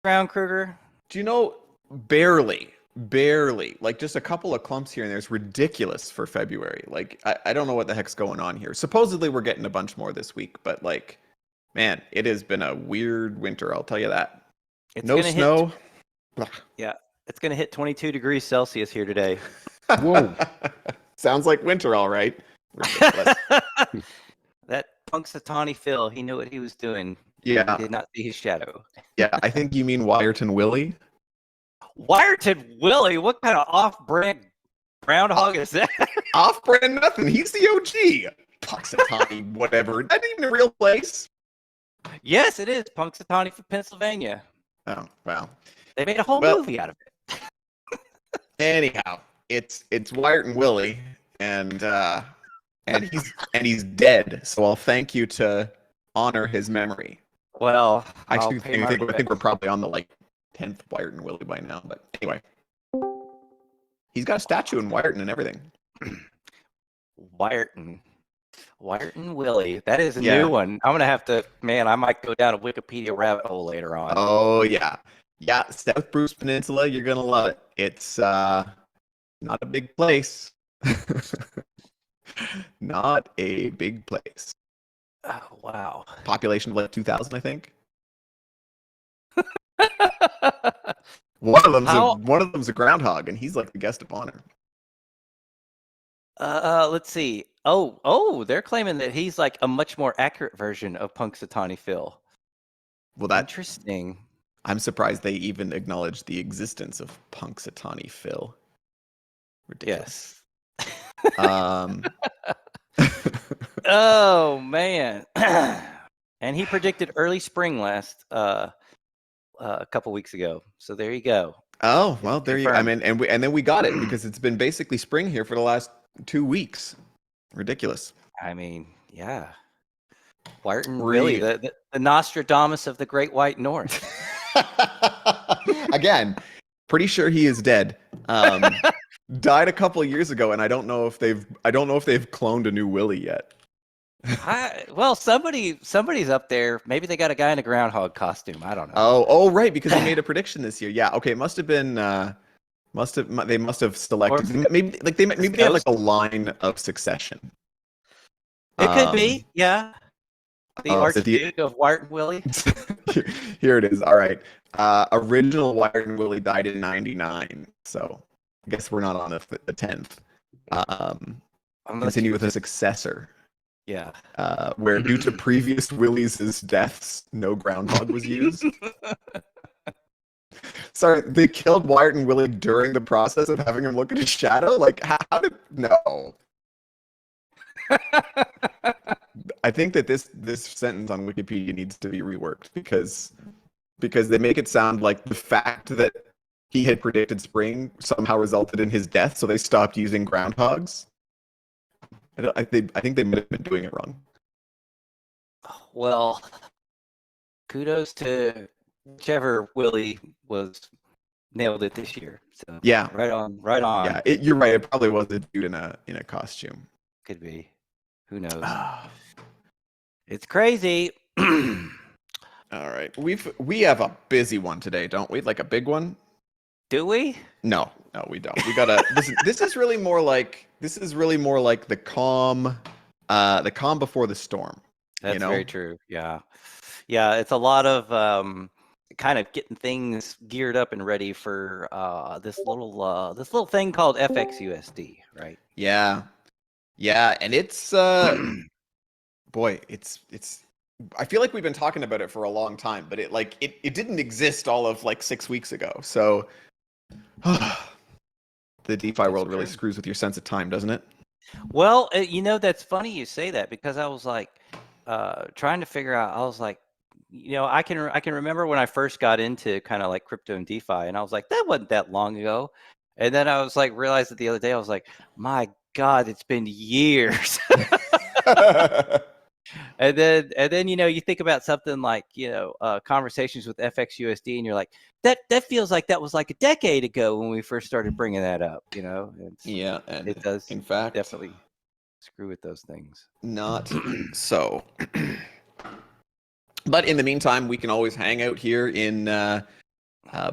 round, Kruger? Do you know, barely, like just a couple of clumps here and there is ridiculous for February. Like, I don't know what the heck's going on here. Supposedly we're getting a bunch more this week, but like, man, it has been a weird winter, I'll tell you that. It's No gonna snow. yeah, it's gonna hit 22 degrees Celsius here today. Whoa. Sounds like winter, all right. Ridiculous. That Punxsutawney Phil, he knew what he was doing. Yeah. He did not see his shadow. Yeah, I think you mean Wyerton Willie. Wyerton Willie, what kind of off-brand groundhog is that? Off-brand nothing. He's the OG. Punxsutawney, whatever. Is that even a real place? Yes, it is. Punxsutawney for Pennsylvania. Oh, wow. They made a whole Well- movie out of it. Anyhow, it's Wyerton Willie, and he's dead. So I'll thank you to honor his memory. Well, I'll Actually, pay my I think we're respects. probably on the like 10th Wyerton Willie by now. But anyway, he's got a statue in Wyerton and everything. Wyerton Willie. That is a Yeah. new one. I'm gonna have to. Man, I might go down a Wikipedia rabbit hole later on. Oh yeah, yeah. South Bruce Peninsula, you're gonna love it. It's not a big place. Not a big place. Oh, wow. Population of like 2,000, I think. One of them's a groundhog, and he's like the guest of honor. Let's see. Oh, they're claiming that he's like a much more accurate version of Punxsutawney Phil. Well, that Interesting. I'm surprised they even acknowledged the existence of Punxsutawney Phil. Ridiculous. Yes. Um, Oh man. And he predicted early spring last a couple weeks ago. So there you go. oh well, there you go. I Confirmed. mean, and then we got it because it's been basically spring here for the last 2 weeks. Ridiculous. I mean, yeah. Wyerton Willie, the Nostradamus of the Great White North. Again, pretty sure he is dead. Died a couple of years ago, and I don't know if they've cloned a new Willie yet. Well, somebody's up there. Maybe they got a guy in a groundhog costume. I don't know. Oh, right, because he made a prediction this year. Yeah, okay, it must have been. They must have selected. Maybe they have like a line of succession. It could be, yeah. The oh, so Archduke of Wyerton Willie. Here it is. All right. Original Wyerton Willie died in '99, so I guess we're not on the 10th. Continue with a successor. Yeah. Where due to previous Willies' deaths, no groundhog was used. Sorry, they killed Wyerton Willie during the process of having him look at his shadow? Like, how did... No. I think that this sentence on Wikipedia needs to be reworked because they make it sound like the fact that he had predicted spring somehow resulted in his death, so they stopped using groundhogs. I think they might have been doing it wrong. Well, kudos to whichever Willie nailed it this year. So Yeah. right on. Yeah, you're right. It probably was a dude in a costume. Could be. Who knows? It's crazy. All right, we have a busy one today, don't we? Like a big one? Do we? No, we don't. We gotta. This is really more like the calm before the storm. That's very true. Yeah. It's a lot of kind of getting things geared up and ready for this little thing called FXUSD, right? Yeah, and it's boy, it's. I feel like we've been talking about it for a long time, but it didn't exist all of like 6 weeks ago. So the DeFi world really screws with your sense of time, doesn't it? Well, that's funny you say that because I was like trying to figure out. I was like, I can remember when I first got into kind of like crypto and DeFi, and I was like, that wasn't that long ago. And then I was like, realized that the other day, I was like, my God, it's been years. And then you think about something like conversations with FXUSD, and you're like, that feels like that was like a decade ago when we first started bringing that up. Yeah, and it does. In fact, definitely screw with those things. Not so. But in the meantime, we can always hang out here in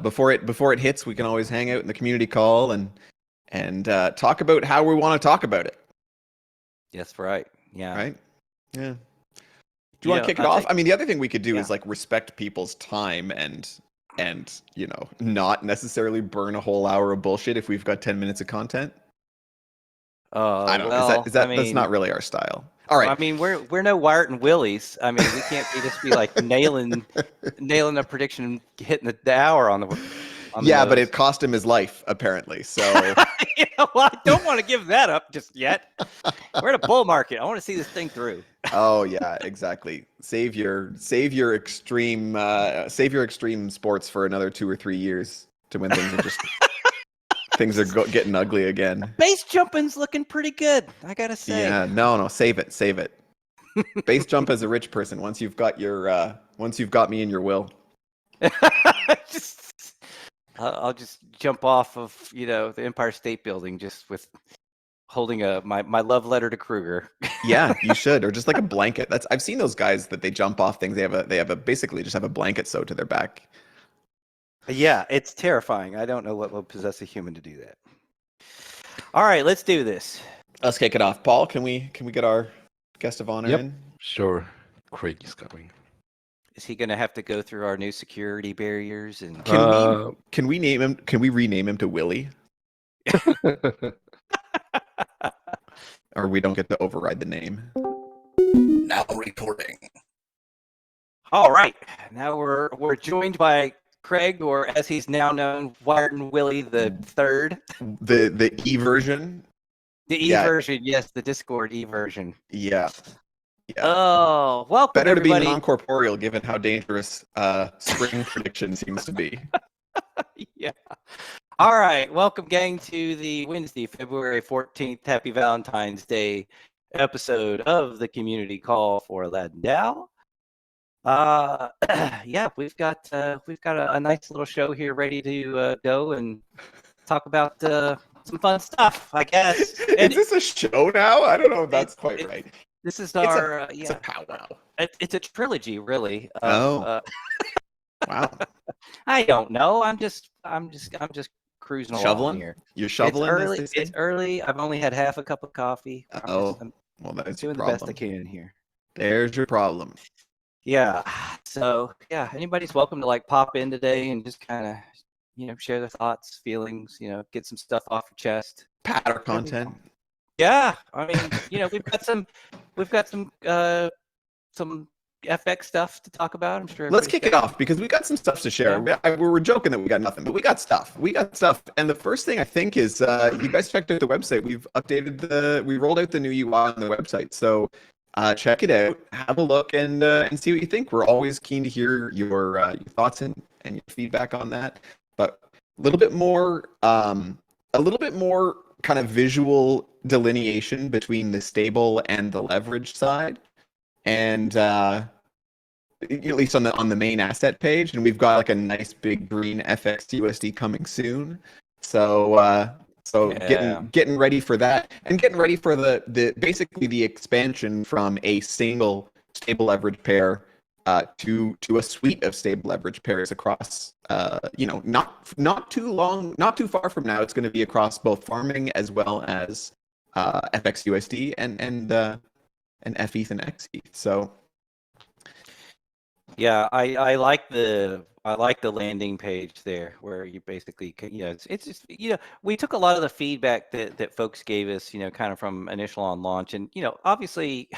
before it hits, we can always hang out in the community call and talk about how we want to talk about it. That's right. Yeah. Right? Yeah. Do you You want to know, kick it I'll off? take. I mean, the other thing we could do Yeah. is like respect people's time and not necessarily burn a whole hour of bullshit if we've got 10 minutes of content. I don't know. Well, That's not really our style. All right. I mean, we're no Wyatt and Willies. I mean, we can't just be like nailing a prediction, hitting the hour on the Yeah, but nose. it cost him his life apparently. So Yeah, well, I don't want to give that up just yet. We're in a bull market. I want to see this thing through. oh yeah, exactly. Save your extreme sports for another 2 or 3 years to when things are getting ugly again. Base jumping's looking pretty good, I gotta say. Yeah, no, save it. Base jump as a rich person once you've got me in your will. I'll just jump off of the Empire State Building just with holding my love letter to Kruger. Yeah, you should, or just like a blanket. I've seen those guys that they jump off things. They have a basically just have a blanket sewed to their back. Yeah, it's terrifying. I don't know what will possess a human to do that. All right, let's do this. Let's kick it off. Paul, can we get our guest of honor in? Sure. Craig is coming. Is he going to have to go through our new security barriers? And Can we name him? Can we rename him to Willie? Or we don't get to override the name. Now reporting. All right, now we're joined by Craig, or as he's now known, Wyatt and Willie the Third. The E version. The E version, yes, the Discord E version. Yeah. Yeah. Oh, welcome Better everybody. to be non-corporeal given how dangerous spring prediction seems to be. Yeah. All right, welcome gang to the Wednesday, February 14th, Happy Valentine's Day episode of the Community Call for Aladdin Dow. Yeah, we've got a nice little show here ready to go and talk about some fun stuff, I guess. Is this a show now? I don't know if that's quite right. This is our It's a powwow. It's a trilogy, really. Wow. I don't know. I'm just cruising Shoveling along here. You're shoveling. It's early. I've only had half a cup of coffee. I'm well, that's doing the best I can here. There's your problem. Yeah. So yeah, anybody's welcome to like pop in today and just kind of share their thoughts, feelings, get some stuff off your chest. Patter content. Yeah, I mean, we've got some FX stuff to talk about. I'm sure. Let's kick it off because we got some stuff to share. Yeah. We were joking that we got nothing, but we got stuff. And the first thing I think is you guys checked out the website. We rolled out the new UI on the website. So check it out, have a look, and see what you think. We're always keen to hear your thoughts and your feedback on that. But a little bit more kind of visual delineation between the stable and the leverage side, and at least on the main asset page. And we've got like a nice big green FXUSD coming soon. So getting ready for that, and getting ready for the basically the expansion from a single stable leverage pair to a suite of stable leverage pairs across not too far from now. It's going to be across both farming as well as FXUSD and FETH and XETH. So yeah, I like the landing page there where you basically it's just we took a lot of the feedback that folks gave us kind of from initial on launch, and obviously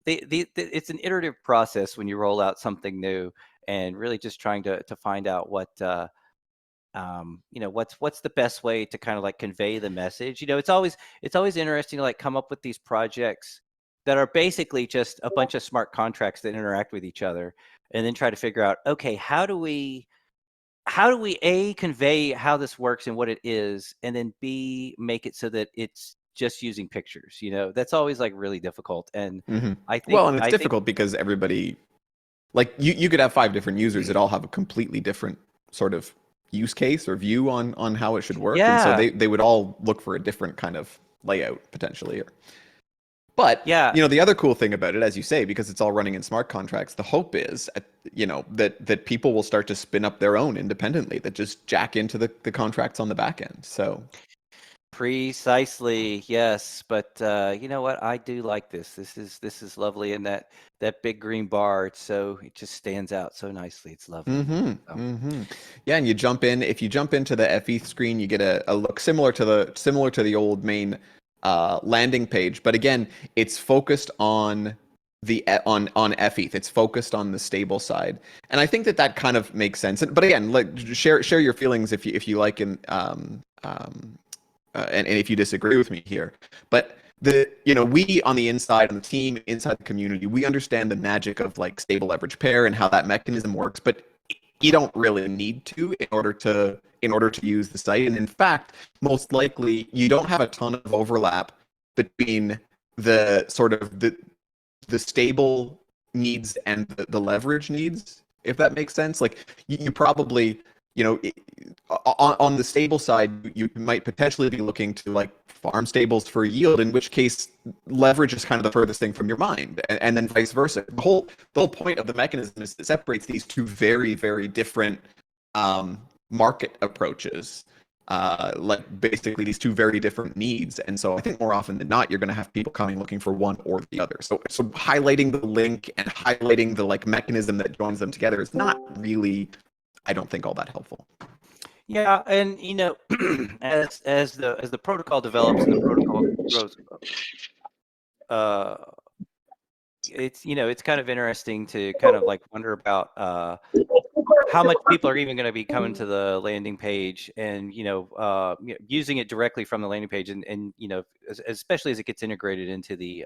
it's an iterative process when you roll out something new, and really just trying to find out what what's the best way to kind of like convey the message. It's always interesting to like come up with these projects that are basically just a bunch of smart contracts that interact with each other, and then try to figure out, okay, how do we A, convey how this works and what it is, and then B, make it so that it's just using pictures. That's always like really difficult. And I think it's difficult because everybody, like you could have 5 different users that all have a completely different sort of use case or view on how it should work. Yeah. And so they would all look for a different kind of layout potentially. But Yeah. the other cool thing about it, as you say, because it's all running in smart contracts, the hope is, that people will start to spin up their own independently that just jack into the contracts on the back end. So Precisely, yes. But you know what? I do like this. This is lovely, and that big green bar. It just stands out so nicely. It's lovely. So, yeah, and if you jump into the FETH screen, you get a look similar to the old main landing page, but again, it's focused on on FETH. It's focused on the stable side, and I think that kind of makes sense. But again, like share your feelings if you like, and if you disagree with me here. But we on the inside, on the team, inside the community, we understand the magic of like stable leverage pair and how that mechanism works, but you don't really need to in order to use the site. And in fact, most likely you don't have a ton of overlap between the sort of the stable needs and the leverage needs, if that makes sense. Like you probably, on the stable side, you might potentially be looking to like farm stables for yield, in which case leverage is kind of the furthest thing from your mind, and then vice versa. The whole point of the mechanism is it separates these two very, very different market approaches, like basically these two very different needs. And so I think more often than not, you're going to have people coming looking for one or the other. So highlighting the link and highlighting the like mechanism that joins them together is not really, I don't think, all that helpful. yeah, and as the protocol develops and the protocol grows, it's kind of interesting to kind of like wonder about how much people are even going to be coming to the landing page and using it directly from the landing page, and especially as it gets integrated into the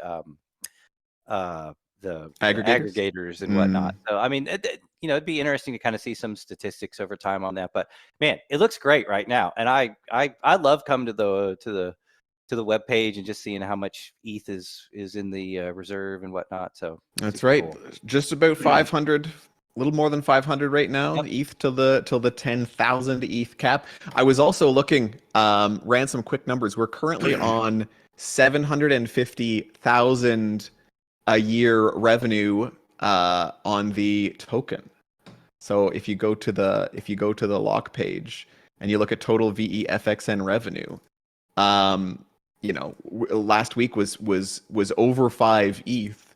aggregators and whatnot. So I mean, it'd be interesting to kind of see some statistics over time on that. But man, it looks great right now, and I love coming to the web page and just seeing how much ETH is in the reserve and whatnot. So that's right, cool. Just about 500, a little more than 500 right now. Yep. ETH till the 10,000 ETH cap. I was also looking, ran some quick numbers. We're currently on 750,000 a year revenue on the token. So if you go to the lock page and you look at total VEFXN revenue, last week was over 5 ETH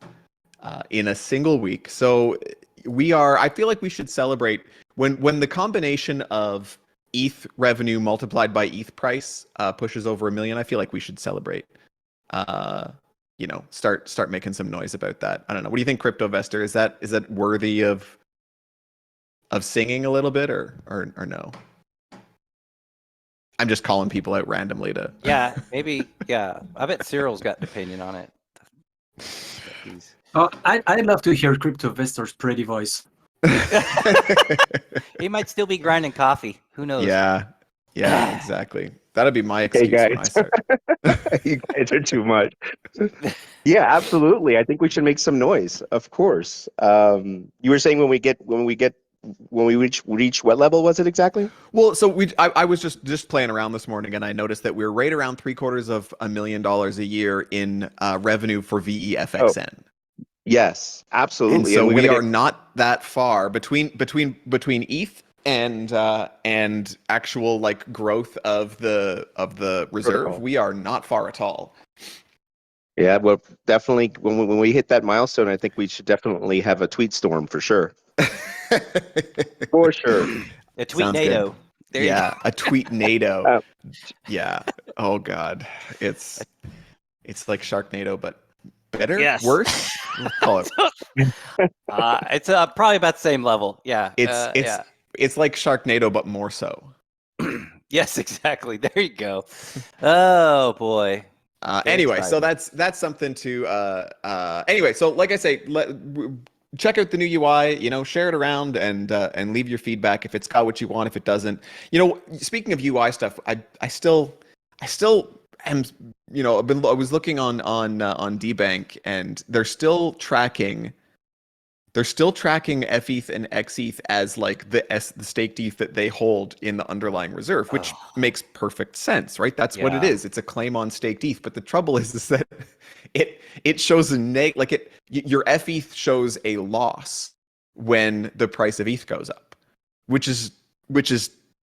in a single week. So I feel like we should celebrate when the combination of ETH revenue multiplied by ETH price pushes over 1 million. I feel like we should celebrate. Start making some noise about that. I don't know. What do you think, CryptoVestor? Is that worthy of singing a little bit or no? I'm just calling people out randomly to. Yeah, maybe. Yeah, I bet Cyril's got an opinion on it. I'd love to hear CryptoVestor's pretty voice. He might still be grinding coffee. Who knows? Yeah, exactly. That'd be my excuse when I start. You guys are too much. Yeah, absolutely. I think we should make some noise. Of course. You were saying when we reach what level was it exactly? Well, so I was just playing around this morning, and I noticed that we're right around $750,000 a year in revenue for VEFXN. Oh. Yes, absolutely. And so we are not that far between ETH and actual like growth of the reserve. Protocol. We are not far at all. Yeah, well, definitely when we hit that milestone, I think we should definitely have a tweet storm for sure. For sure. A tweet NATO. Yeah, a tweet NATO. Yeah. Oh God, it's like Sharknado, but better, worse. Let's call it. It's probably about the same level. Yeah. It's like Sharknado, but more so. Yes, exactly. There you go. Oh boy. Anyway, so that's something to. Anyway, so like I say, check out the new UI. Share it around and leave your feedback if it's got what you want. If it doesn't, speaking of UI stuff, I still am. I was looking on DBank, and they're still tracking FETH and XETH as like the staked ETH that they hold in the underlying reserve, which makes perfect sense, right? That's what it is. It's a claim on staked ETH. But the trouble is that it shows a your FETH shows a loss when the price of ETH goes up, which is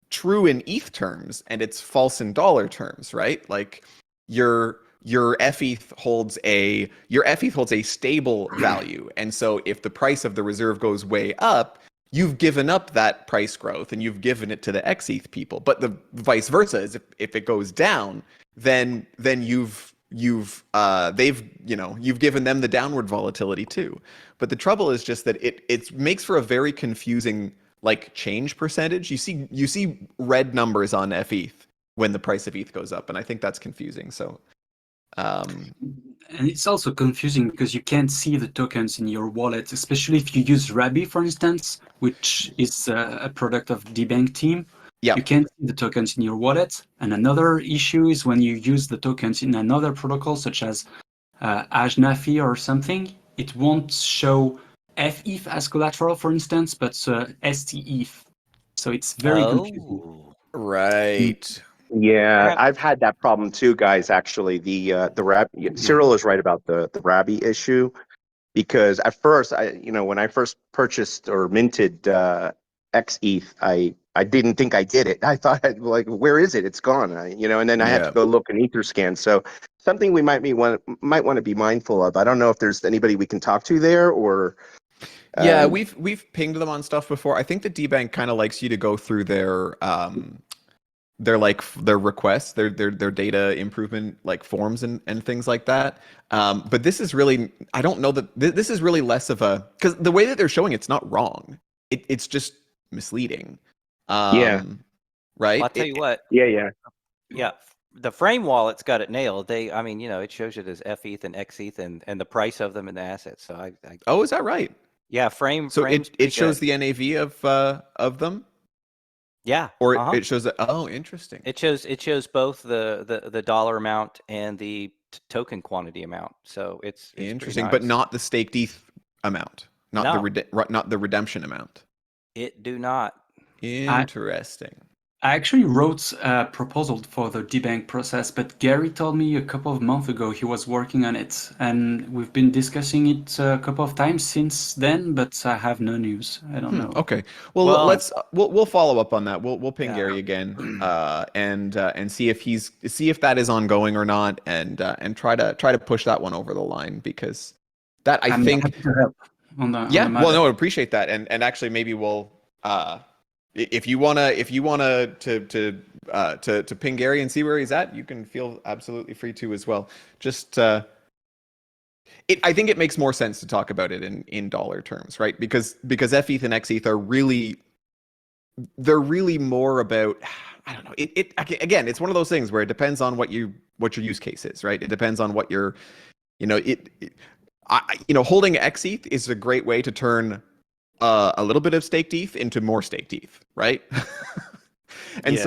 true in ETH terms, and it's false in dollar terms, right? Like your FETH holds a stable value, and so if the price of the reserve goes way up, you've given up that price growth and you've given it to the XETH people. But the vice versa is if it goes down, then you've given them the downward volatility too. But the trouble is just that it makes for a very confusing like change percentage. You see red numbers on FETH when the price of ETH goes up, and I think that's confusing. So and it's also confusing because you can't see the tokens in your wallet, especially if you use Rabby, for instance, which is a product of DBank team. Yeah. You can't see the tokens in your wallet. And another issue is when you use the tokens in another protocol, such as Ajnafi or something, it won't show FETH as collateral, for instance, but STETH. So it's very confusing. right. Yeah, I've had that problem too, guys. Actually, the Cyril is right about the Rabby issue, because at first, when I first purchased or minted XETH, I didn't think I did it. I thought, like, where is it? It's gone. And then I had to go look in Etherscan. So something we might want to be mindful of. I don't know if there's anybody we can talk to there, or yeah, we've pinged them on stuff before. I think the DBank kind of likes you to go through their requests, their data improvement like forms and things like that. But this is really, I don't know that this is really less of a, because the way that they're showing it's not wrong. It's just misleading. Yeah. Right. Well, I'll tell you what. Yeah. The Frame wallet's got it nailed. It shows it as FETH and XETH and the price of them and the assets. So oh, is that right? Yeah, Frame. So Frame's it shows good. the NAV of them. Yeah. Or it shows that. Oh, interesting. It shows both the dollar amount and the token quantity amount. So it's interesting, nice. but not the staked ETH amount, not No. not the redemption amount. It do not. Interesting. I actually wrote a proposal for the DBank process, but Gary told me a couple of months ago he was working on it, and we've been discussing it a couple of times since then, but I have no news. I don't know. Okay. Well, we'll follow up on that. We'll ping Gary again, and see if that is ongoing or not, and try to push that one over the line, because that I'm think happy to help on the yeah. on the matter. Well, no, I appreciate that, and actually maybe we'll if you wanna to ping Gary and see where he's at, you can feel absolutely free to as well. Just I think it makes more sense to talk about it in dollar terms, right? Because FETH and XETH are really more about, I don't know. Again, it's one of those things where it depends on what your use case is, right? It depends on what your holding XETH is a great way to turn a little bit of staked ETH into more staked ETH, right? And Yes.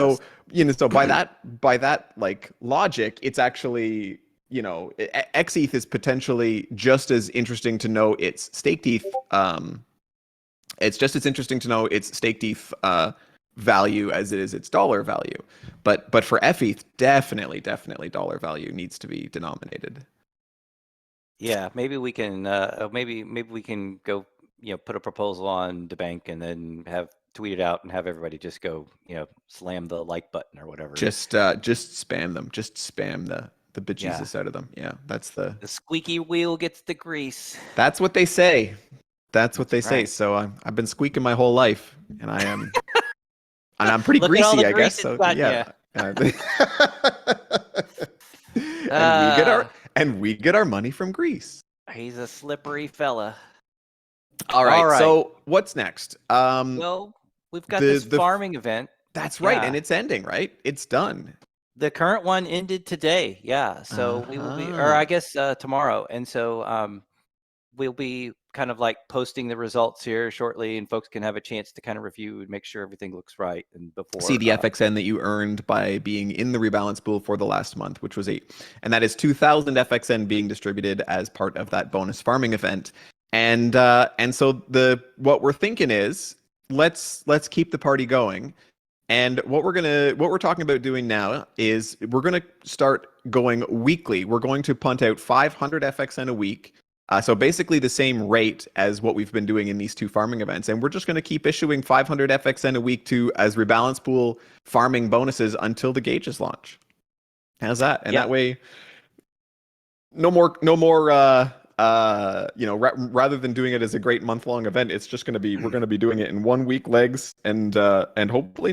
so by that like logic, it's actually, XETH is potentially just as interesting to know its staked ETH. It's just as interesting to know its staked ETH value as it is its dollar value. But for FETH, definitely dollar value needs to be denominated. Yeah, maybe we can maybe we can go put a proposal on the bank and then tweet it out and have everybody just go slam the like button or whatever. Just spam them. Just spam the bejesus out of them. Yeah, that's the squeaky wheel gets the grease. That's what they say. That's what they say. Right. So I've been squeaking my whole life, and I am, and I'm pretty Look at all greasy, the I grease guess. it's So got, yeah. And we get our money from Greece. He's a slippery fella. All right. So what's next? Well, we've got this farming event. That's right, Yeah. and it's ending, right? It's done. The current one ended today. Yeah. So we will be, or I guess tomorrow. And so we'll be kind of like posting the results here shortly, and folks can have a chance to kind of review and make sure everything looks right. And before see the FXN that you earned by being in the rebalance pool for the last month, which was 8, and that is 2,000 FXN being distributed as part of that bonus farming event. And so what we're thinking is let's keep the party going, And what we're talking about doing now is we're gonna start going weekly. We're going to punt out 500 FXN a week. So basically the same rate as what we've been doing in these two farming events. And we're just going to keep issuing 500 FXN a week as rebalance pool farming bonuses until the gauges launch. How's that? And that way, no more, rather than doing it as a great month-long event, it's just going to be, we're going to be doing it in 1 week legs and hopefully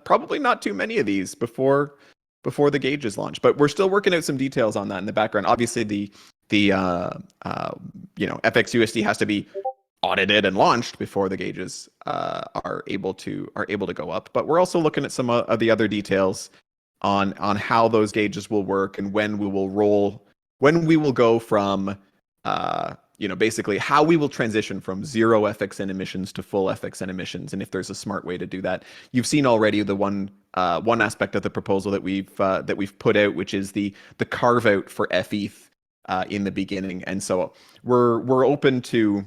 probably not too many of these before the gauges launch. But we're still working out some details on that in the background. Obviously the FXUSD has to be audited and launched before the gauges are able to go up. But we're also looking at some of the other details on how those gauges will work and when we will go from basically how we will transition from 0 FXN emissions to full FXN emissions, and if there's a smart way to do that. You've seen already the one aspect of the proposal that we've put out, which is the carve out for FETH in the beginning. And so we're open to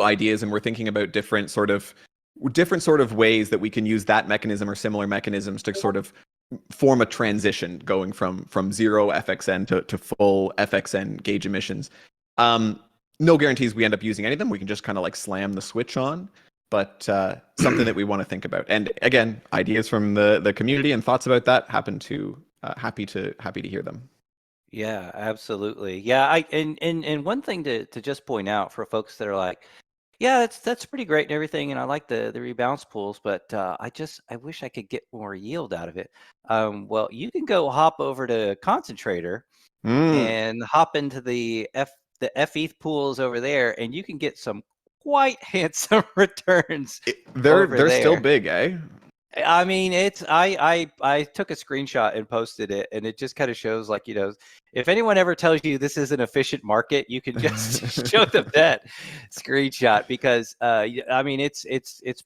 ideas, and we're thinking about different sort of ways that we can use that mechanism or similar mechanisms to sort of form a transition going from 0 FXN to full FXN gauge emissions. No guarantees we end up using any of them. We can just kind of like slam the switch on, but something that we want to think about. And again, ideas from the community and thoughts about that, happy to hear them. Yeah, absolutely. Yeah, and one thing to just point out for folks that are like, yeah, that's pretty great and everything, and I like the rebalance pools, but I wish I could get more yield out of it. Well, you can go hop over to Concentrator and hop into the FETH pools over there, and you can get some quite handsome returns. They're still big, eh? I mean, I took a screenshot and posted it, and it just kind of shows, like, if anyone ever tells you this is an efficient market, you can just show them that screenshot, because I mean, it's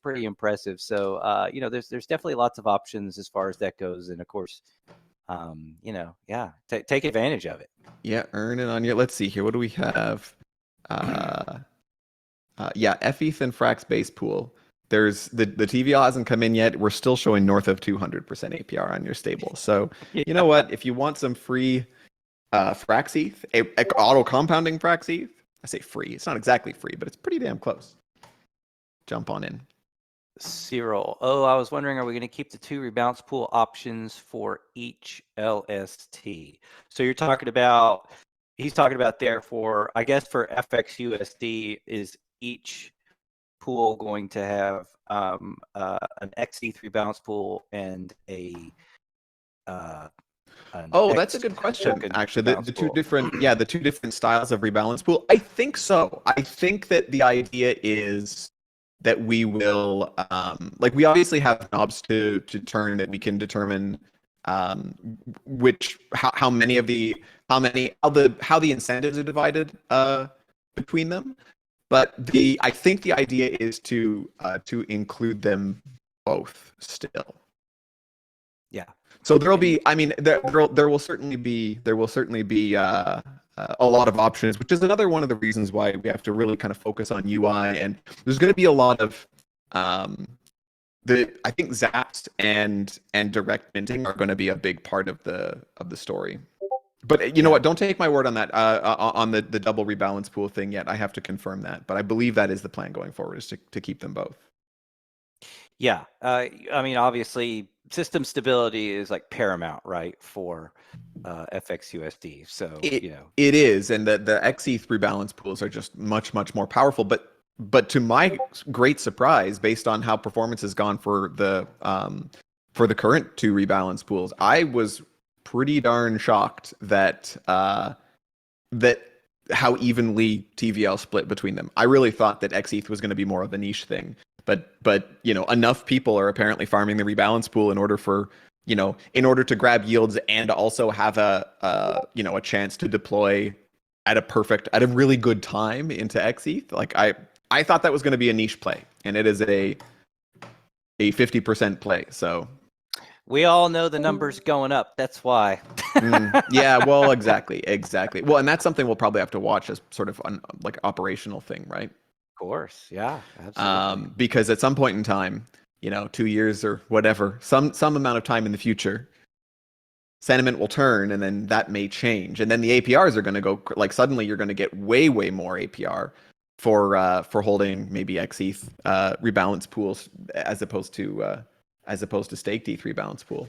pretty impressive. So there's definitely lots of options as far as that goes, and of course, take advantage of it. Yeah, earn it on your. Let's see here. What do we have? FETH and Frax base pool. There's the TVL hasn't come in yet. We're still showing north of 200% APR on your stable. So you know what? If you want some free Frax ETH, auto compounding Frax ETH, I say free. It's not exactly free, but it's pretty damn close. Jump on in. Cyril, I was wondering, are we going to keep the 2 rebalance pool options for each LST? So he's talking about therefore, I guess for FXUSD, is each pool going to have an XETH rebalance pool and that's a good question. Actually, the two different styles of rebalance pool. I think so. I think that the idea is that we will we obviously have knobs to turn that we can determine how the incentives are divided between them. But I think the idea is to include them both still. Yeah. So there'll be, I mean, there will certainly be a lot of options, which is another one of the reasons why we have to really kind of focus on UI. And there's going to be a lot of I think Zaps and direct minting are going to be a big part of the story. But you know what? Don't take my word on that, on the double rebalance pool thing yet. I have to confirm that. But I believe that is the plan going forward, is to keep them both. Yeah. I mean, obviously, system stability is like paramount, right, for FXUSD. So, it is. And the XETH rebalance pools are just much, much more powerful. But to my great surprise, based on how performance has gone for the current 2 rebalance pools, I was pretty darn shocked that how evenly TVL split between them. I really thought that XETH was going to be more of a niche thing, but enough people are apparently farming the rebalance pool in order to grab yields and also have a chance to deploy at a really good time into XETH. Like I thought that was going to be a niche play, and it is a 50% play. So we all know the numbers going up. That's why. Yeah, well, exactly. Well, and that's something we'll probably have to watch as sort of like operational thing, right? Of course, yeah, absolutely. Because at some point in time, 2 years or whatever, some amount of time in the future, sentiment will turn, and then that may change, and then the APRs are going to go like suddenly you're going to get way more APR for holding maybe XETH rebalance pools as opposed to staked ETH rebalance pool.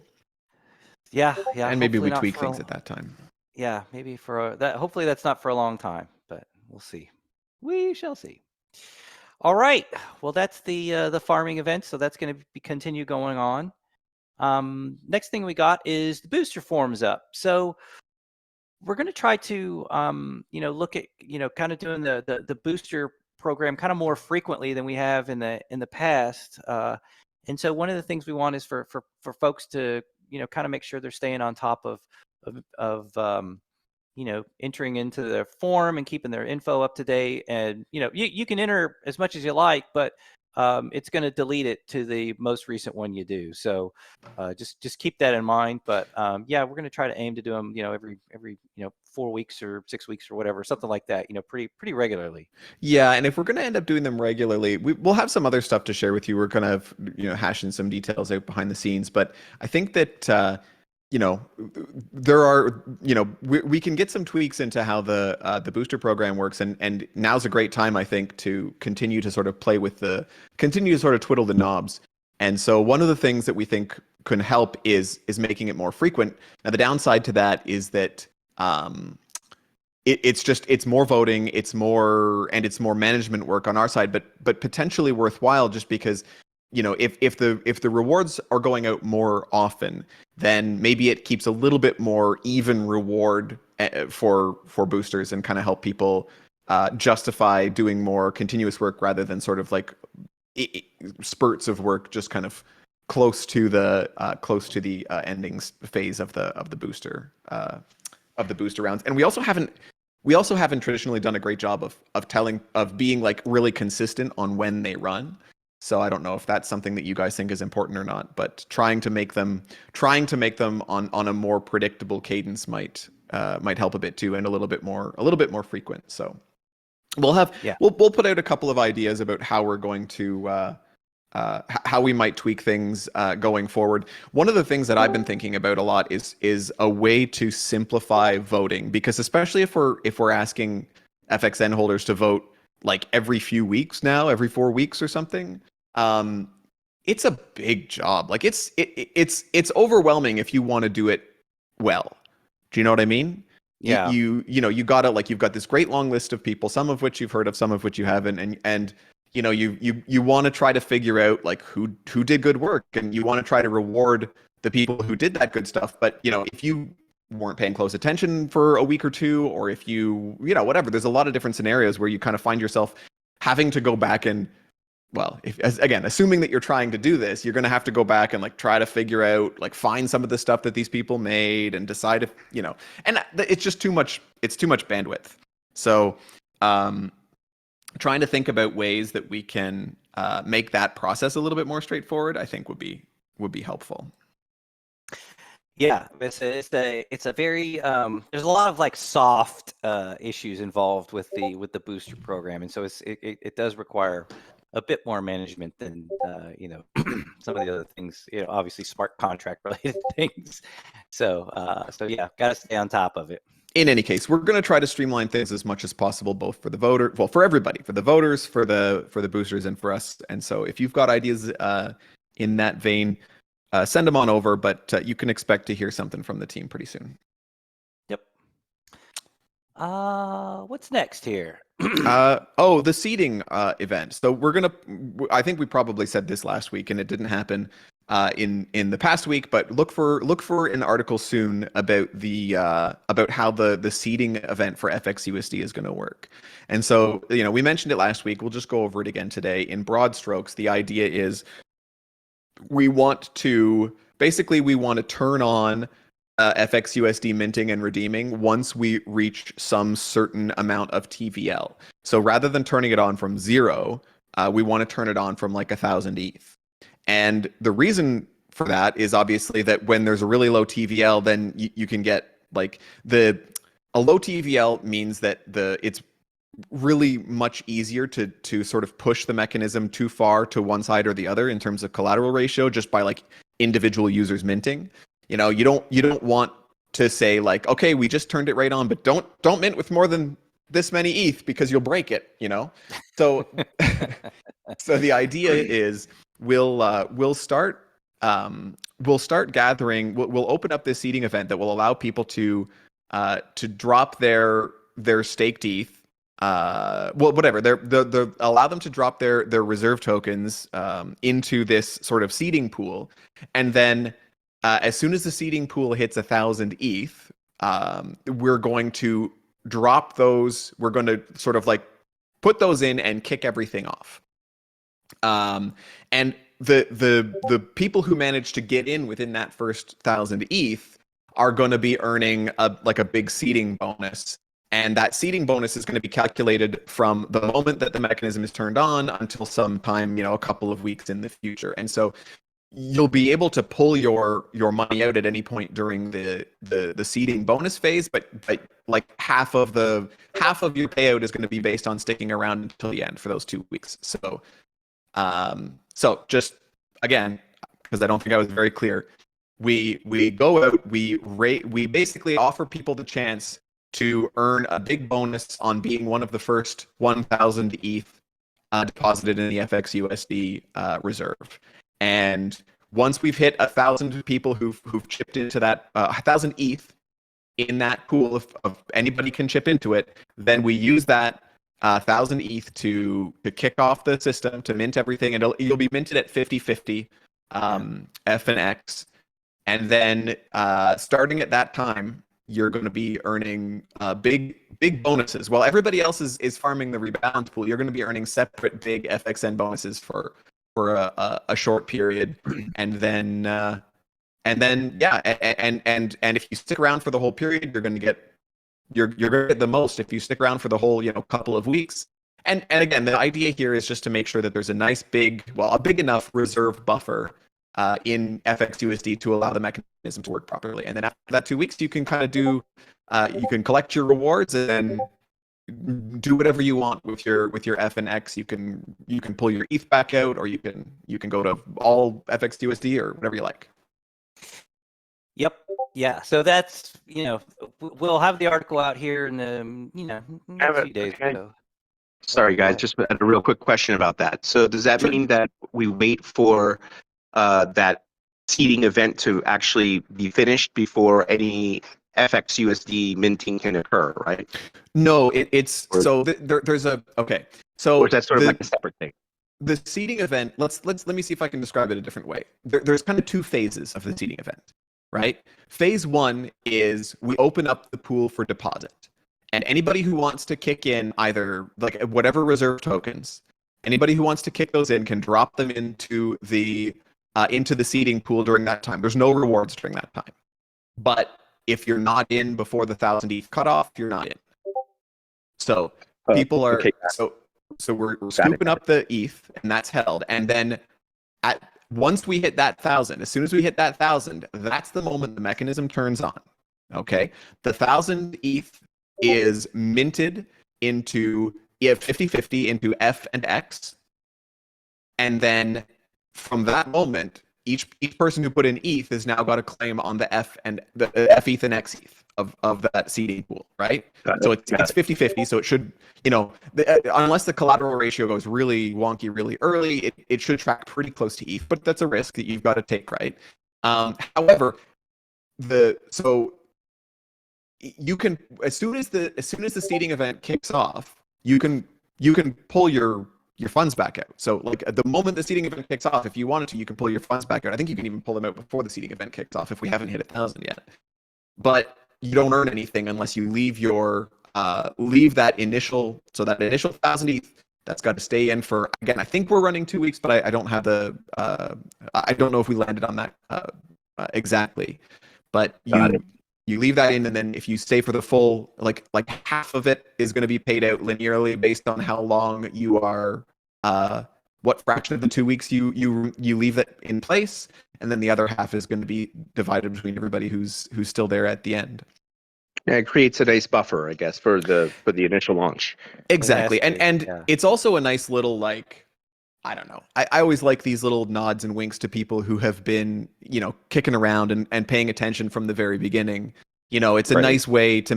Yeah. And maybe we hopefully not tweak for things a- at that time. Yeah, maybe that. Hopefully that's not for a long time, but we'll see. We shall see. All right. Well, that's the farming event, so that's going to continue going on. Next thing we got is the booster forms up. So we're going to try to look at kind of doing the booster program kind of more frequently than we have in the past. And so one of the things we want is for folks to kind of make sure they're staying on top of entering into their form and keeping their info up to date. And you can enter as much as you like, but it's going to delete it to the most recent one you do. So just keep that in mind. But yeah, we're going to try to aim to do them every 4 weeks or 6 weeks or whatever, something like that, pretty regularly. Yeah, and if we're going to end up doing them regularly, we'll have some other stuff to share with you. We're going to hashing some details out behind the scenes, but I think that there are we can get some tweaks into how the booster program works, and now's a great time, I think, to continue to sort of twiddle the knobs. And so one of the things that we think can help is making it more frequent. Now the downside to that is that it's more voting, it's more management work on our side, but potentially worthwhile, just because if the rewards are going out more often, then maybe it keeps a little bit more even reward for boosters, and kind of help people justify doing more continuous work rather than sort of like spurts of work just kind of close to the endings phase of the booster rounds. And we also haven't traditionally done a great job of being like really consistent on when they run. So I don't know if that's something that you guys think is important or not, but trying to make them on a more predictable cadence might help a bit too, and a little bit more frequent. So we'll put out a couple of ideas about how we're going to how we might tweak things going forward. One of the things that I've been thinking about a lot is a way to simplify voting, because especially if we're asking FXN holders to vote like every few weeks now, every 4 weeks or something, it's a big job. Like it's overwhelming if you want to do it well. Do you know what I mean? Yeah. You gotta, like, you've got this great long list of people, some of which you've heard of, some of which you haven't, and you want to try to figure out like who did good work, and you want to try to reward the people who did that good stuff. But if you weren't paying close attention for a week or two, or if you whatever, there's a lot of different scenarios where you kind of find yourself having to go back and, well, assuming that you're trying to do this, you're going to have to go back and like try to figure out, like, find some of the stuff that these people made and decide if and it's just too much. It's too much bandwidth. So trying to think about ways that we can make that process a little bit more straightforward, I think would be helpful. Yeah, it's a very there's a lot of like soft issues involved with the booster program, and so it does require a bit more management than some of the other things. Obviously smart contract related things. So yeah, got to stay on top of it. In any case, we're going to try to streamline things as much as possible, both for the voter, well, for everybody, for the voters, for the boosters, and for us. And so if you've got ideas in that vein, send them on over, but you can expect to hear something from the team pretty soon. Yep. What's next here? The seeding event. So I think we probably said this last week, and it didn't happen in the past week, but look for an article soon about about how the seeding event for FXUSD is going to work. And so we mentioned it last week. We'll just go over it again today. In broad strokes, the idea is we want to turn on FXUSD minting and redeeming once we reach some certain amount of TVL. So rather than turning it on from 0, we want to turn it on from like 1,000 ETH. And the reason for that is obviously that when there's a really low TVL, then you can get like a low TVL means that it's really much easier to sort of push the mechanism too far to one side or the other in terms of collateral ratio just by like individual users minting. You know, you don't want to say like, okay, we just turned it right on, but don't mint with more than this many ETH because you'll break it, you know? So so the idea is we'll start gathering, we'll open up this seeding event that will allow people to drop their staked ETH, well, whatever, allow them to drop their reserve tokens into this sort of seeding pool, and then as soon as the seeding pool hits 1,000 ETH, we're going to drop those. We're going to sort of like put those in and kick everything off. And the people who manage to get in within that first 1,000 ETH are going to be earning a big seeding bonus. And that seeding bonus is going to be calculated from the moment that the mechanism is turned on until sometime, a couple of weeks in the future. And so you'll be able to pull your money out at any point during the seeding bonus phase, but like half of your payout is going to be based on sticking around until the end for those 2 weeks. So just again, because I don't think I was very clear, we go out, we basically offer people the chance to earn a big bonus on being one of the first 1,000 ETH deposited in the FXUSD reserve. And once we've hit 1,000 people who've chipped into that 1,000 ETH in that pool, of anybody can chip into it, then we use that 1,000 ETH to kick off the system, to mint everything, and you'll be minted at 50-50 F and X, and then starting at that time, you're going to be earning big bonuses. While everybody else is farming the rebalance pool, you're going to be earning separate big FXN bonuses for a short period, and then yeah, and if you stick around for the whole period, you're going to get the most if you stick around for the whole couple of weeks. And again, the idea here is just to make sure that there's a nice big enough reserve buffer in FXUSD to allow the mechanism to work properly. And then after that 2 weeks, you can kind of you can collect your rewards and then do whatever you want with your F and X. You can pull your ETH back out, or you can go to all FXUSD or whatever you like. Yep. Yeah. So that's, we'll have the article out here in the, a few days. So. Sorry, guys, just a real quick question about that. So does that mean that we wait for that seeding event to actually be finished before any FXUSD minting can occur, right? No, there's a, okay. So or is that sort of like a separate thing? The seeding event, let me see if I can describe it a different way. There's kind of two phases of the seeding event, right? Phase one is we open up the pool for deposit. And anybody who wants to kick in either like whatever reserve tokens, anybody who wants to kick those in can drop them into the seeding pool during that time. There's no rewards during that time. But if you're not in before the 1,000 ETH cutoff, you're not in. So people are so we're scooping up the ETH, and that's held. And then once we hit that 1,000, as soon as we hit that 1,000, that's the moment the mechanism turns on. Okay, the 1,000 ETH is minted into 50-50 into F and X, and then from that moment, each person who put in ETH has now got a claim on the F ETH and X ETH of that seeding pool, right? So it's 50-50. So it should, unless the collateral ratio goes really wonky really early, it should track pretty close to ETH, but that's a risk that you've got to take, right? However, you can, as soon as the seeding event kicks off, you can pull your funds back out. So like at the moment the seeding event kicks off, if you wanted to, you can pull your funds back out. I think you can even pull them out before the seeding event kicks off if we haven't hit 1,000 yet. But you don't earn anything unless you leave that initial 1,000 ETH. That's got to stay in for, again, I think we're running 2 weeks, but I don't have I don't know if we landed on that exactly. But you leave that in, and then if you stay for the full, like half of it is going to be paid out linearly based on how long you are, what fraction of the 2 weeks you leave it in place, and then the other half is going to be divided between everybody who's still there at the end. Yeah, it creates a nice buffer, I guess, for the initial launch. Exactly. to, And yeah. it's also a nice little, like, I don't know. I always like these little nods and winks to people who have been, kicking around and paying attention from the very beginning. It's a Right. nice way to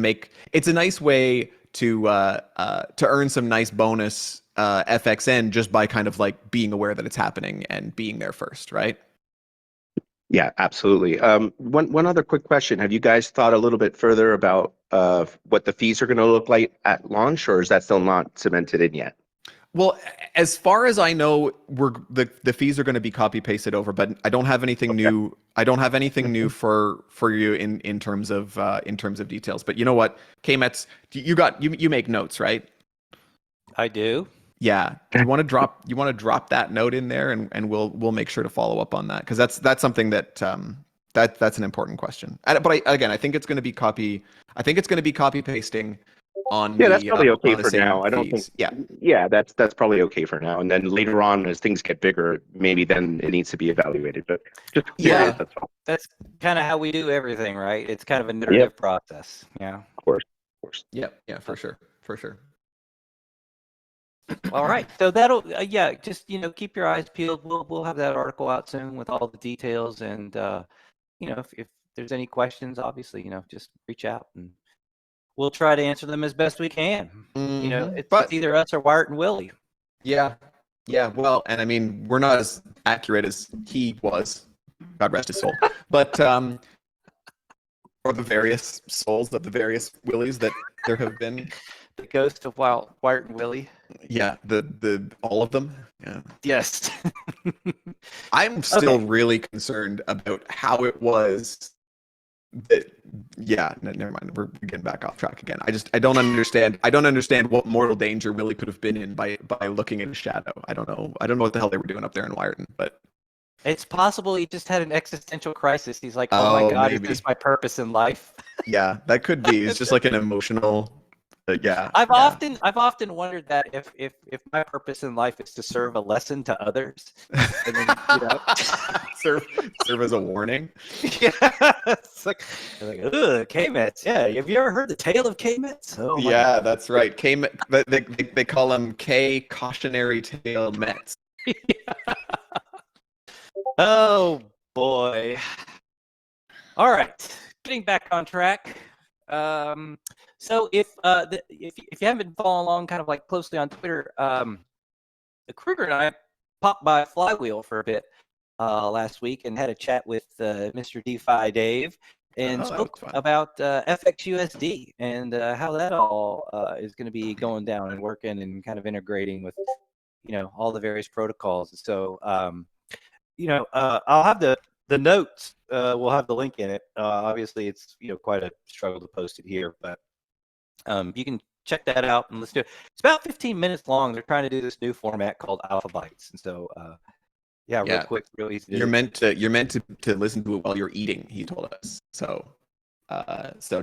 earn some nice bonus FXN just by kind of like being aware that it's happening and being there first, right? Yeah, absolutely. One other quick question: have you guys thought a little bit further about what the fees are going to look like at launch, or is that still not cemented in yet? Well, as far as I know, the fees are going to be copy pasted over, but I don't have anything new. I don't have anything new for you in terms of details. But you know what, Kmets, you make notes, right? I do. Yeah. Do you want to drop that note in there, and we'll make sure to follow up on that, because that's something that that's an important question. But I think it's going to be copy pasting on That's probably okay on the for same now. I don't fees. think. Yeah, that's probably okay for now. And then later on, as things get bigger, maybe then it needs to be evaluated. But just Yeah. curious, that's all. That's kind of how we do everything, right? It's kind of an Yep. iterative process. Yeah. Of course. Yeah, for sure. All right. So that'll just keep your eyes peeled. We'll have that article out soon with all the details, and if there's any questions, obviously just reach out and we'll try to answer them as best we can. Mhm. It's But either us or Wiart and Willie. yeah. Well, and I mean, we're not as accurate as he was, God rest his soul. But for the various souls of the various Willies that there have been. The ghost of Wiart and Willie. Yeah, the all of them. Yeah. Yes. I'm still Okay. really concerned about how it was that. Yeah, never mind. We're getting back off track again. I don't understand what mortal danger Willie could have been in by looking at his shadow. I don't know what the hell they were doing up there in Wyerton, but It's possible he just had an existential crisis. He's like, oh Oh, my God, maybe. is this my purpose in life? yeah, that could be. It's just like an emotional. Yeah. I've yeah. often wondered that if my purpose in life is to serve a lesson to others, and then, serve as a warning. yeah, it's like ugh, K-Mets. Yeah, have you ever heard the tale of K-Mets? Oh my Yeah, God. that's right. They call them K cautionary tale Mets. Oh boy. All right, getting back on track. So if you haven't been following along kind of like closely on Twitter, Kruger and I popped by Flywheel for a bit last week and had a chat with Mr. DeFi Dave and Oh, that spoke was fun. about FXUSD and how that all is going to be going down and working and kind of integrating with all the various protocols. So I'll have the notes. We'll have the link in it. Obviously, it's quite a struggle to post it here, but you can check that out and listen to it. It's about 15 minutes long. They're trying to do this new format called Alpha Bytes, and so real Yeah. quick, real easy. You're meant to listen to it while you're eating. He told us. So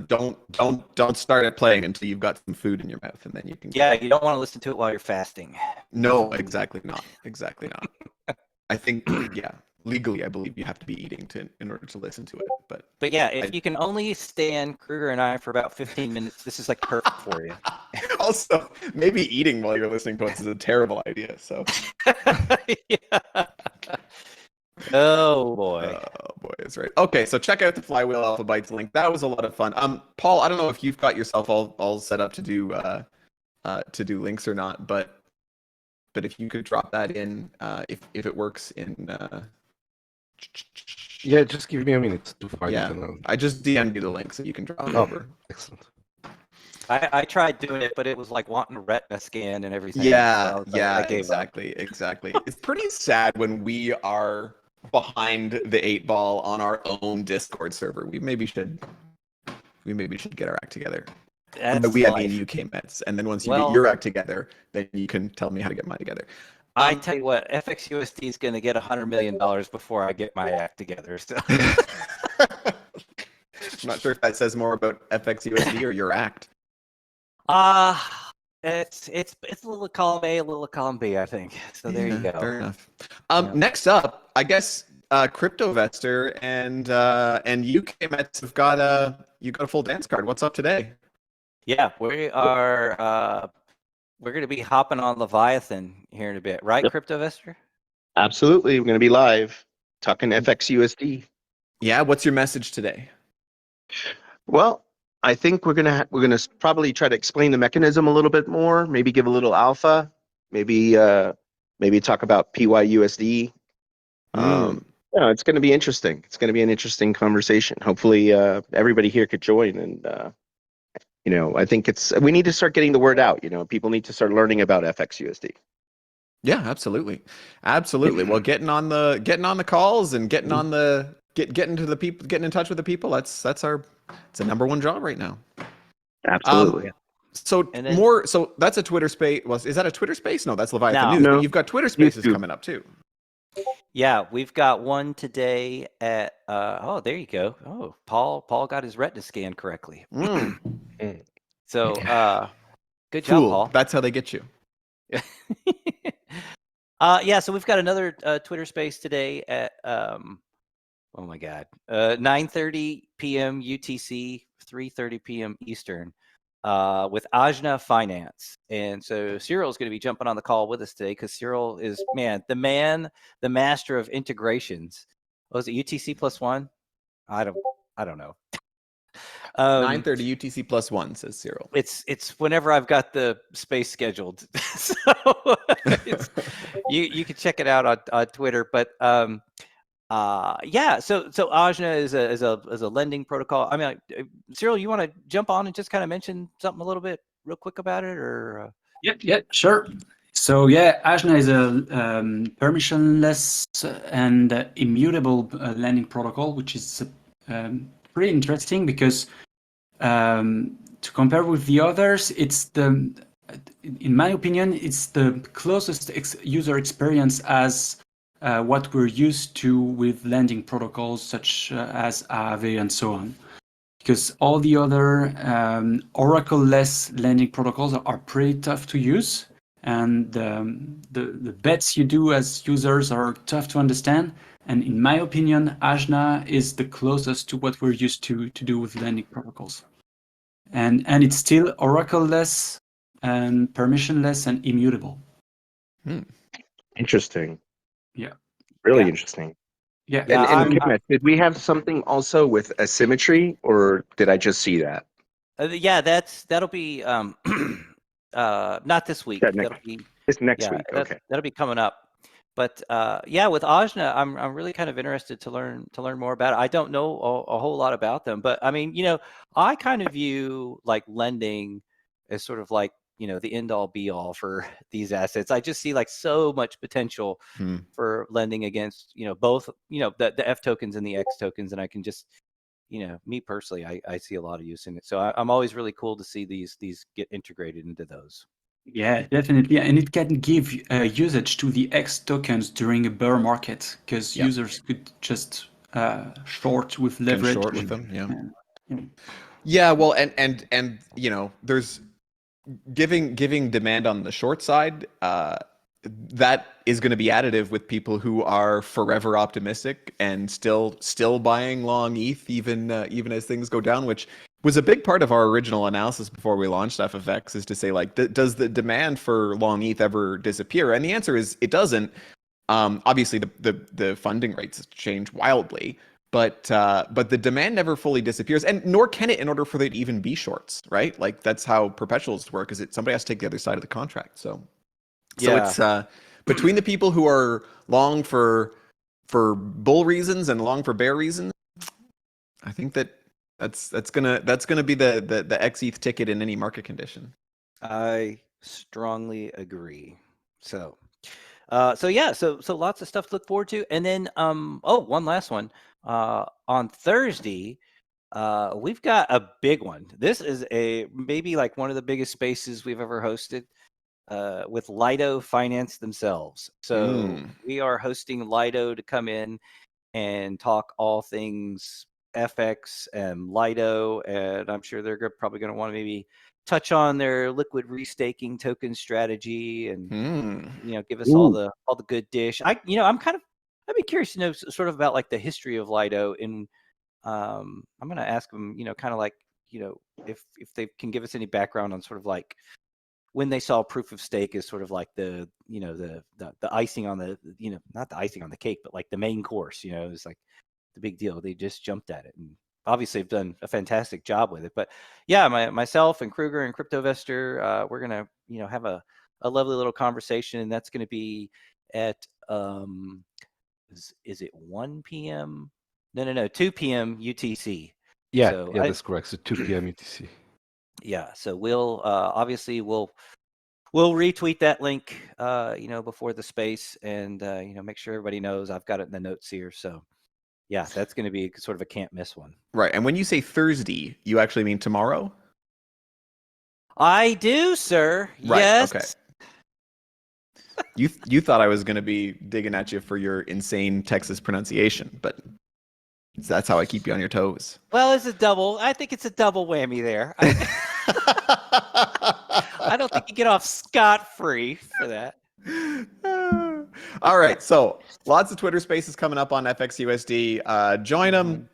don't start it playing until you've got some food in your mouth, and then you can. Yeah, you don't want to listen to it while you're fasting. No, exactly not. I think legally, I believe you have to be eating in order to listen to it. But yeah, if you can only stand Kruger and I for about 15 minutes, this is like perfect for you. Also, maybe eating while you're listening to us is a terrible idea. So. Yeah. Oh boy. Oh boy, that's right. Okay, so check out the Flywheel Alpha Bytes link. That was a lot of fun. Paul, I don't know if you've got yourself all set up to do links or not, but if you could drop that in, if it works in. Yeah, just give me a minute to find Yeah, it. And I'll- I just DM'd you the link so you can drop it Oh. over. Excellent. I tried doing it, but it was like wanting a retina scan and everything. So I Yeah, was like, I gave up. exactly. It's pretty sad when we are behind the 8-ball on our own Discord server. We maybe should get our act together. That's I life. mean, you Mets, and then once you Well- get your act together, then you can tell me how to get mine together. I tell you what, FXUSD is going to get $100 million before I get my act together. So I'm not sure if that says more about FXUSD or your act. it's a little column A, a little column B, I think. So there you Yeah, go. Fair enough. Yeah. Next up, I guess CryptoVestor and UK Mets have got a full dance card. What's up today? Yeah, we are. We're going to be hopping on Leviathan here in a bit, right, Yep. CryptoVestor? Absolutely. We're going to be live talking FXUSD. Yeah, what's your message today? Well, I think we're gonna probably try to explain the mechanism a little bit more. Maybe give a little alpha. Maybe talk about PYUSD. It's going to be interesting. It's going to be an interesting conversation. Hopefully, everybody here could join. And I think we need to start getting the word out. People need to start learning about FXUSD. Yeah, absolutely. Well, getting on the calls and getting on the getting to the people, getting in touch with the people. It's a number one job right now. Absolutely. So And then- so that's a Twitter space. Is that a Twitter space? No, that's Leviathan No. News. No. But you've got Twitter spaces YouTube. coming up too. Yeah, we've got one today at. Oh, there you go. Oh, Paul got his retina scan correctly. Mm. So, good job, Fool. Paul. That's how they get you. Yeah, so we've got another Twitter space today at oh my god, 9:30 p.m. UTC, 3:30 p.m. Eastern, with Ajna Finance. And so Cyril is going to be jumping on the call with us today because Cyril is the master of integrations. What was it, UTC +1? I don't know. 9:30 UTC +1 says Cyril. It's whenever I've got the space scheduled. So you can check it out on Twitter. But yeah, so Ajna is a lending protocol. I mean, Cyril, you want to jump on and just kind of mention something a little bit real quick about it, or? Yeah, sure. So yeah, Ajna is a permissionless and immutable lending protocol, which is pretty interesting because to compare with the others, in my opinion, it's the closest user experience as what we're used to with lending protocols such as Aave and so on. Because all the other Oracle-less lending protocols are pretty tough to use, and the bets you do as users are tough to understand. And in my opinion, Ajna is the closest to what we're used to do with lending protocols. And it's still Oracle-less and permissionless and immutable. Interesting. Yeah. Really Yeah. interesting. Yeah. And Kenneth, did we have something also with asymmetry, or did I just see that? Yeah, that'll be not this week. That next- That'll be It's next yeah, week. Okay. that'll be coming up. But yeah, with Ajna, I'm really kind of interested to learn more about it. I don't know a whole lot about them, but I mean, I kind of view like lending as sort of like the end all be all for these assets. I just see like so much potential for lending against both the F tokens and the X tokens, and I can just me personally, I see a lot of use in it. So I'm always really cool to see these get integrated into those. Yeah, definitely. And it can give usage to the X tokens during a bear market because users could just short with leverage. Short with them, yeah. Yeah. Yeah, well, and there's giving demand on the short side. That is going to be additive with people who are forever optimistic and still buying long ETH even as things go down, which was a big part of our original analysis before we launched FFX, is to say like, does the demand for long ETH ever disappear? And the answer is it doesn't. Obviously the funding rates change wildly, but the demand never fully disappears, and nor can it in order for there to even be shorts, right? Like that's how perpetuals work, is somebody has to take the other side of the contract. So it's between the people who are long for bull reasons and long for bear reasons, I think that's gonna be the XETH ticket in any market condition. I strongly agree. So yeah, so lots of stuff to look forward to, and then one last one on Thursday. We've got a big one. This is maybe like one of the biggest spaces we've ever hosted. With Lido Finance themselves. So we are hosting Lido to come in and talk all things FX and Lido, and I'm sure they're probably going to want to maybe touch on their liquid restaking token strategy and give us all the good dish. I'm kind of I'd be curious to know sort of about like the history of Lido, and I'm going to ask them, kind of like, if they can give us any background on sort of like when they saw proof of stake as sort of like the icing on the, not the icing on the cake, but like the main course. It's like the big deal. They just jumped at it, and obviously have done a fantastic job with it. But yeah, myself and Kruger and CryptoVestor, we're gonna have a lovely little conversation, and that's going to be at is it 1 p.m.? No, 2 p.m. UTC. Yeah, So that's correct. So 2 p.m. UTC. Yeah, so we'll obviously we'll retweet that link, before the space, and make sure everybody knows. I've got it in the notes here. So yeah, that's going to be sort of a can't miss one. Right. And when you say Thursday, you actually mean tomorrow? I do, sir. Right, Yes. okay. You thought I was going to be digging at you for your insane Texas pronunciation, but that's how I keep you on your toes. Well, I think it's a double whammy there. I don't think you get off scot-free for that. All right, so lots of Twitter Spaces coming up on FXUSD. Join them,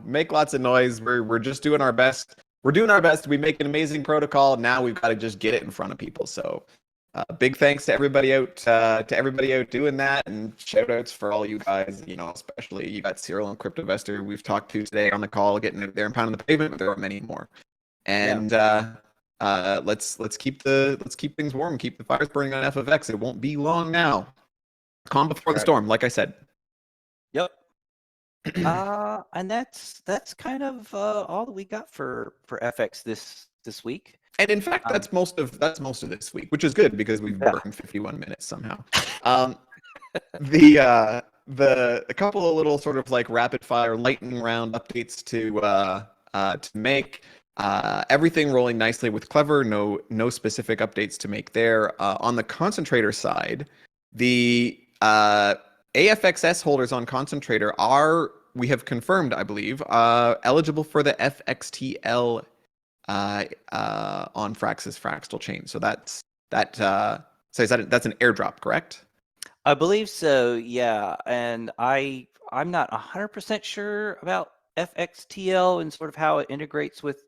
make lots of noise. We're just doing our best. We're doing our best. We make an amazing protocol. Now we've got to just get it in front of people. So big thanks to everybody out doing that, and shout outs for all you guys, especially you got Cyril and CryptoVestor we've talked to today on the call, getting out there and pounding the pavement, but there are many more. And let's keep things warm, keep the fires burning on FFX. It won't be long now. Calm before the storm, like I said. Yep. And that's kind of all that we got for FX this week. And in fact, that's most of this week, which is good because we've burned 51 minutes somehow. A couple of little sort of like rapid fire lightning round updates to make. Everything rolling nicely with Clever. No specific updates to make there. On the concentrator side, the AFXS holders on concentrator we have confirmed, I believe, eligible for the FXTL on Frax's Fraxtal chain. So that's an airdrop, correct? I believe so, yeah. And I'm not 100% sure about FXTL and sort of how it integrates with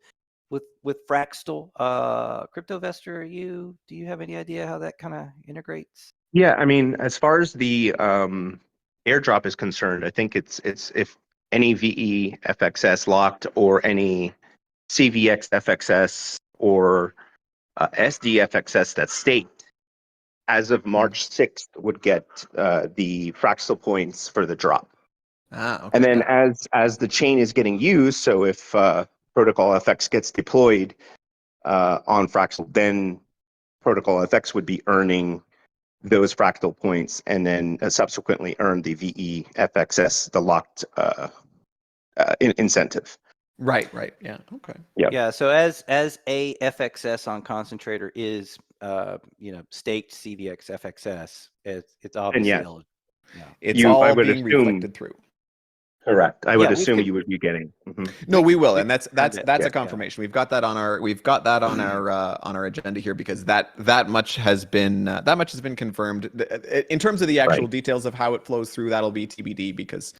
Fraxtal. CryptoVestor, do you have any idea how that kind of integrates? Yeah, I mean, as far as the airdrop is concerned, I think it's if any VE FXS locked or any CVX FXS or SD FXS that's staked as of March 6th would get the Fraxtal points for the drop. Okay. And then as the chain is getting used, so if Protocol FX gets deployed on Fraxtal, then Protocol FX would be earning those Fractal points and then subsequently earn the VE FXS, the locked incentive. Right. Yeah. Okay. Yeah. So as a FXS on concentrator is staked CVX FXS, it's obviously eligible. Yeah. It's all being reflected through. Correct. I would assume you would be getting. Mm-hmm. No, we will, and that's a confirmation. We've got that on our agenda here because that much has been confirmed. In terms of the actual details of how it flows through, that'll be TBD because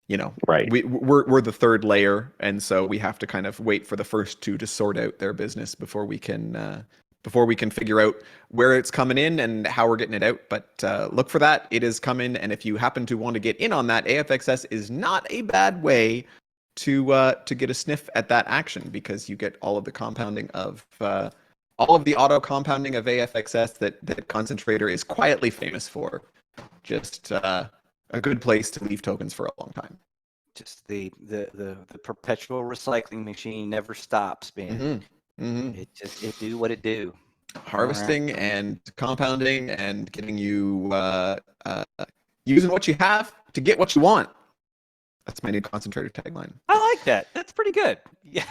we're the third layer, and so we have to kind of wait for the first two to sort out their business before we can figure out where it's coming in and how we're getting it out. But look for that. It is coming. And if you happen to want to get in on that, AFXS is not a bad way to get a sniff at that action because you get all of the compounding of all of the auto compounding of AFXS that Concentrator is quietly famous for. Just a good place to leave tokens for a long time. Just the perpetual recycling machine never stops, man. Mm-hmm. It do what it do. Harvesting and compounding and getting you using what you have to get what you want. That's my new concentrator tagline. I like that. That's pretty good. Yeah.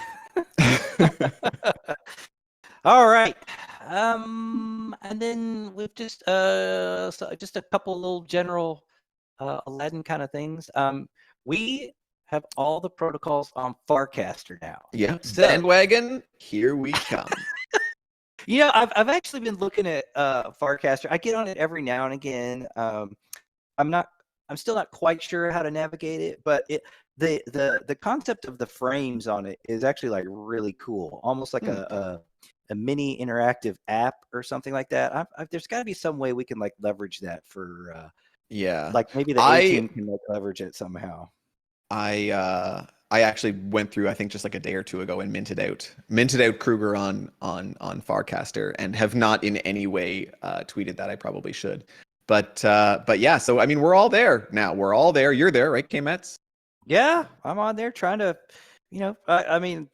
All right. And then we've just a couple little general Aladdin kind of things. We have all the protocols on Farcaster now. Yeah, bandwagon, here we come. I've actually been looking at Farcaster. I get on it every now and again. I'm not I'm still not quite sure how to navigate it, but the concept of the frames on it is actually like really cool, almost like a mini interactive app or something like that. There's got to be some way we can like leverage that for Yeah. like maybe the A team can like leverage it somehow. I actually went through, I think just like a day or two ago, and minted out Kruger on Farcaster, and have not in any way tweeted that. I probably should. But yeah, so I mean, we're all there now. We're all there. You're there, right, K-Mets? Yeah, I'm on there trying to, I mean,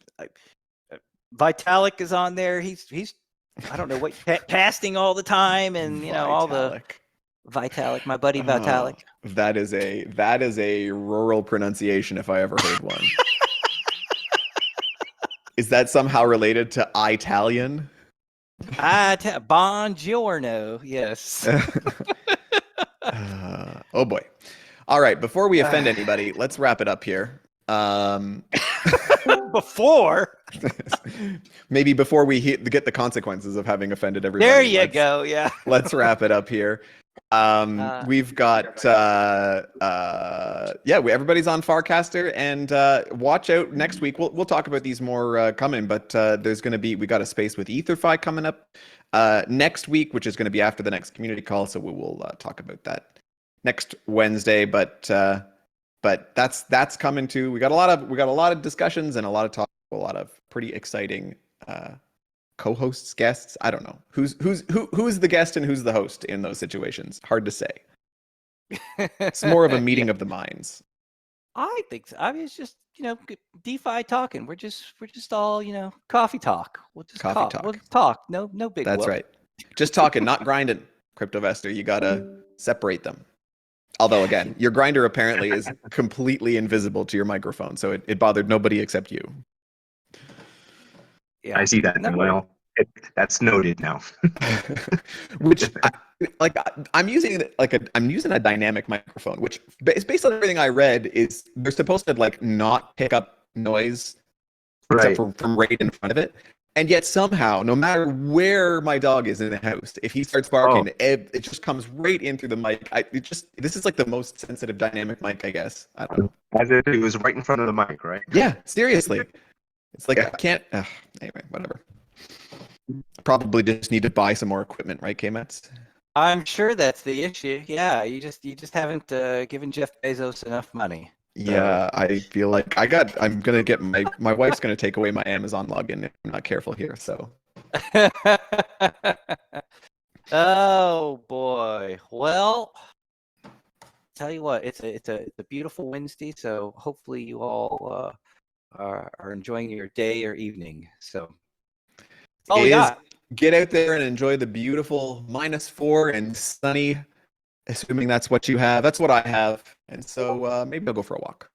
Vitalik is on there. He's I don't know what casting all the time, and all the Vitalik, my buddy Vitalik. That is a rural pronunciation if I ever heard one. Is that somehow related to Italian? Buongiorno, yes. Oh boy. All right, before we offend anybody, let's wrap it up here. Before maybe before we get the consequences of having offended everybody. There you go. Yeah. Let's wrap it up here. We've got everybody's on Farcaster, and watch out next week. We'll talk about these more coming, but we got a space with EtherFi coming up next week, which is going to be after the next community call, so we will talk about that next Wednesday. But that's coming too. We got a lot of discussions and a lot of talk, a lot of pretty exciting co-hosts, guests. I don't know who's the guest and who's the host in those situations. Hard to say. It's more of a meeting of the minds. I think so. I mean, it's just DeFi talking. We're just all coffee talk. We'll just Coffee talk. We'll talk. No big. That's whoop. right. Just talking, not grinding. CryptoVestor, you gotta separate them. Although again, your grinder apparently is completely invisible to your microphone, so it bothered nobody except you. Yeah. I see that. No, Well, that's noted now. Which I'm using a dynamic microphone, which is based on everything I read is they're supposed to like not pick up noise except from right in front of it. And yet somehow, no matter where my dog is in the house, if he starts barking, it just comes right in through the mic. This is like the most sensitive dynamic mic, I guess. I don't know. As if it was right in front of the mic, right? Yeah, seriously. It's like I can't. Anyway, whatever. Probably just need to buy some more equipment, right, K-Mets? I'm sure that's the issue. Yeah, you just haven't given Jeff Bezos enough money. Yeah, I feel like I'm gonna get my wife's gonna take away my Amazon login if I'm not careful here. So. Oh boy. Well, tell you what, it's a beautiful Wednesday. So hopefully you all are enjoying your day or evening. So. That's all we got. Get out there and enjoy the beautiful -4 and sunny. Assuming that's what you have. That's what I have. And so maybe I'll go for a walk.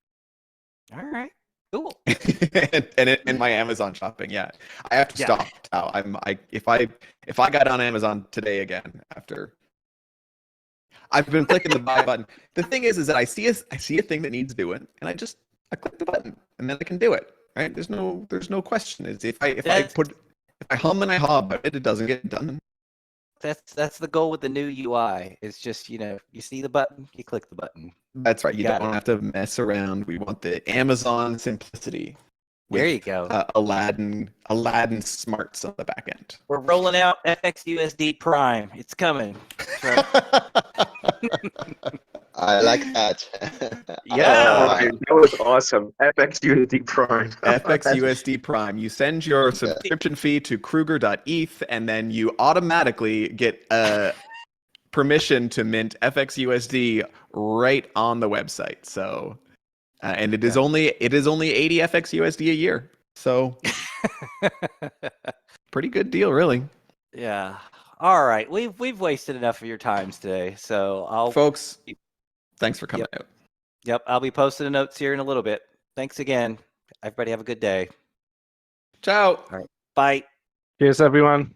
All right. Cool. and my Amazon shopping. Yeah. I have to stop now. If I got on Amazon today again after I've been clicking the buy button. The thing is that I see a thing that needs doing, and I click the button and then I can do it. Right? There's no question. Is if I hum and I haw about it, it doesn't get done. That's the goal with the new UI. It's just you see the button, you click the button. That's right. You don't have to mess around. We want the Amazon simplicity. There you go. Aladdin smarts on the back end. We're rolling out FXUSD Prime. It's coming. I like that. Yeah. That was awesome. FXUSD Prime. FXUSD Prime. You send your subscription fee to Kruger.eth, and then you automatically get permission to mint FXUSD right on the website. So, and it is only 80 FXUSD a year. So, pretty good deal, really. Yeah. All right. We've wasted enough of your times today. So folks, thanks for coming out. Yep. I'll be posting the notes here in a little bit. Thanks again. Everybody have a good day. Ciao. All right. Bye. Cheers, everyone.